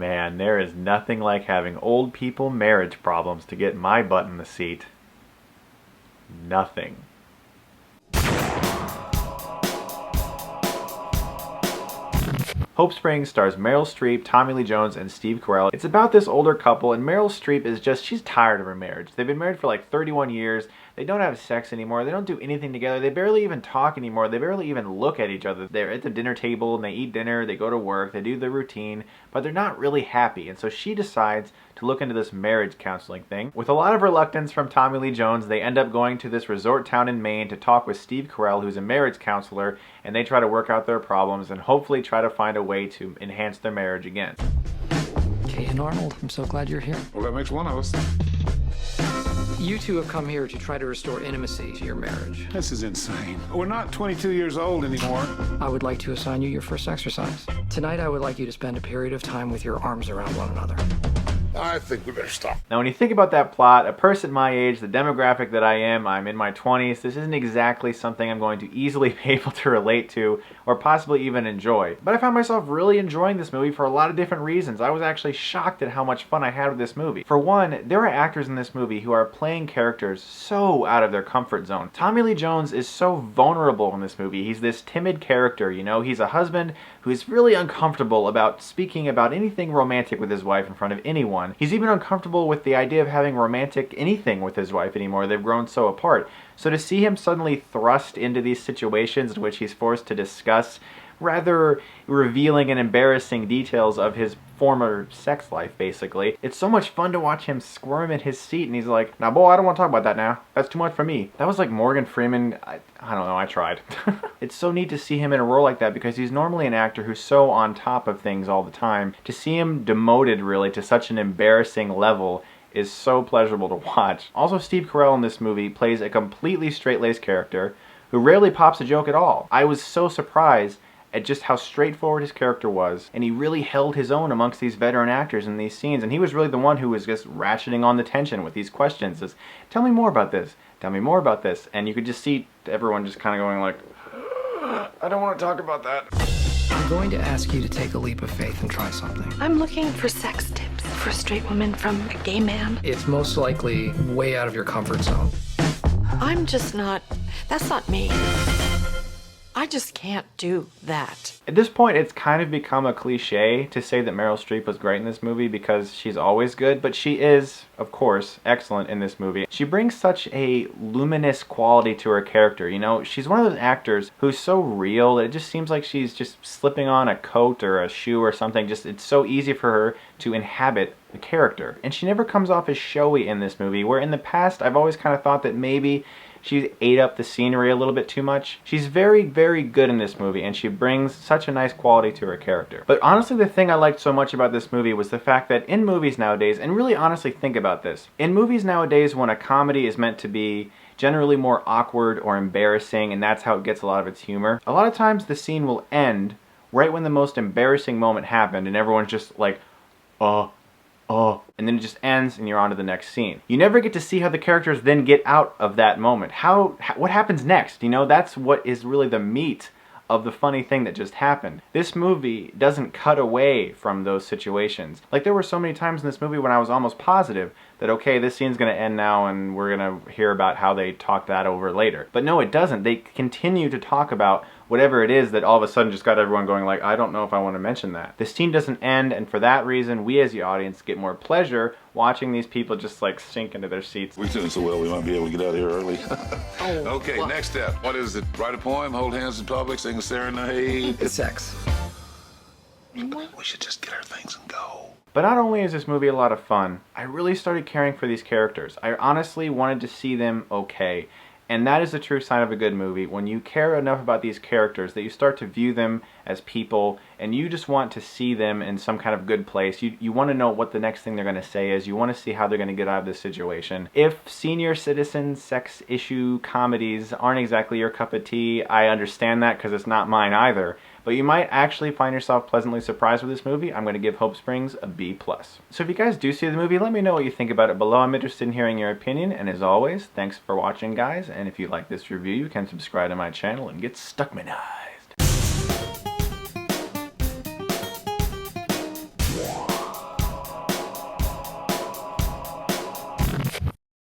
Man, there is nothing like having old people marriage problems to get my butt in the seat. Nothing. Hope Springs stars Meryl Streep, Tommy Lee Jones, and Steve Carell. It's about this older couple, and Meryl Streep is she's tired of her marriage. They've been married for like 31 years. They don't have sex anymore. They don't do anything together. They barely even talk anymore. They barely even look at each other. They're at the dinner table and they eat dinner, they go to work, they do their routine, but they're not really happy. And so she decides to look into this marriage counseling thing. With a lot of reluctance from Tommy Lee Jones, they end up going to this resort town in Maine to talk with Steve Carell, who's a marriage counselor, and they try to work out their problems and hopefully try to find a way to enhance their marriage again. Kay and Arnold, I'm so glad you're here. Well, that makes one of us. You two have come here to try to restore intimacy to your marriage. This is insane. We're not 22 years old anymore. I would like to assign you your first exercise. Tonight, I would like you to spend a period of time with your arms around one another. I think we better stop. Now when you think about that plot, a person my age, the demographic that I am, I'm in my 20s, this isn't exactly something I'm going to easily be able to relate to or possibly even enjoy. But I found myself really enjoying this movie for a lot of different reasons. I was actually shocked at how much fun I had with this movie. For one, there are actors in this movie who are playing characters so out of their comfort zone. Tommy Lee Jones is so vulnerable in this movie. He's this timid character, you know? He's a husband who's really uncomfortable about speaking about anything romantic with his wife in front of anyone. He's even uncomfortable with the idea of having romantic anything with his wife anymore. They've grown so apart. So to see him suddenly thrust into these situations in which he's forced to discuss rather revealing and embarrassing details of his former sex life, basically. It's so much fun to watch him squirm in his seat, and he's like, "Now, boy, I don't want to talk about that now. That's too much for me." That was like Morgan Freeman. I don't know, I tried. It's so neat to see him in a role like that because he's normally an actor who's so on top of things all the time. To see him demoted, really, to such an embarrassing level is so pleasurable to watch. Also, Steve Carell in this movie plays a completely straight-laced character who rarely pops a joke at all. I was so surprised at just how straightforward his character was, and he really held his own amongst these veteran actors in these scenes, and he was really the one who was just ratcheting on the tension with these questions. Just, tell me more about this, tell me more about this, and you could just see everyone just kind of going like, I don't want to talk about that. I'm going to ask you to take a leap of faith and try something. I'm looking for sex tips for a straight woman from a gay man. It's most likely way out of your comfort zone. I'm just not, that's not me. I just can't do that. At this point, it's kind of become a cliche to say that Meryl Streep was great in this movie because she's always good, but she is, of course, excellent in this movie. She brings such a luminous quality to her character, you know? She's one of those actors who's so real that it just seems like she's just slipping on a coat or a shoe or something. Just, it's so easy for her to inhabit the character. And she never comes off as showy in this movie, where in the past, I've always kind of thought that maybe she ate up the scenery a little bit too much. She's very, very good in this movie, and she brings such a nice quality to her character. But honestly, the thing I liked so much about this movie was the fact that in movies nowadays, and really honestly think about this, in movies nowadays when a comedy is meant to be generally more awkward or embarrassing, and that's how it gets a lot of its humor, a lot of times the scene will end right when the most embarrassing moment happened, and everyone's just like, and then it just ends and you're on to the next scene. You never get to see how the characters then get out of that moment. What happens next? You know, that's what is really the meat of the funny thing that just happened. This movie doesn't cut away from those situations. Like, there were so many times in this movie when I was almost positive that, okay, this scene's gonna end now and we're gonna hear about how they talked that over later. But no, it doesn't. They continue to talk about whatever it is that all of a sudden just got everyone going like, I don't know if I want to mention that. The scene doesn't end, and for that reason, we as the audience get more pleasure watching these people just like sink into their seats. We're doing so well, we might be able to get out of here early. Okay, what? Next step. What is it? Write a poem, hold hands in public, sing a serenade. It's sex. We should just get our things and go. But not only is this movie a lot of fun, I really started caring for these characters. I honestly wanted to see them okay. And that is the true sign of a good movie, when you care enough about these characters that you start to view them as people, and you just want to see them in some kind of good place. You want to know what the next thing they're going to say is. You want to see how they're going to get out of this situation. If senior citizen sex issue comedies aren't exactly your cup of tea, I understand that because it's not mine either. But you might actually find yourself pleasantly surprised with this movie. I'm going to give Hope Springs a B+. So if you guys do see the movie, let me know what you think about it below. I'm interested in hearing your opinion. And as always, thanks for watching, guys. And if you like this review, you can subscribe to my channel and get Stuckmann.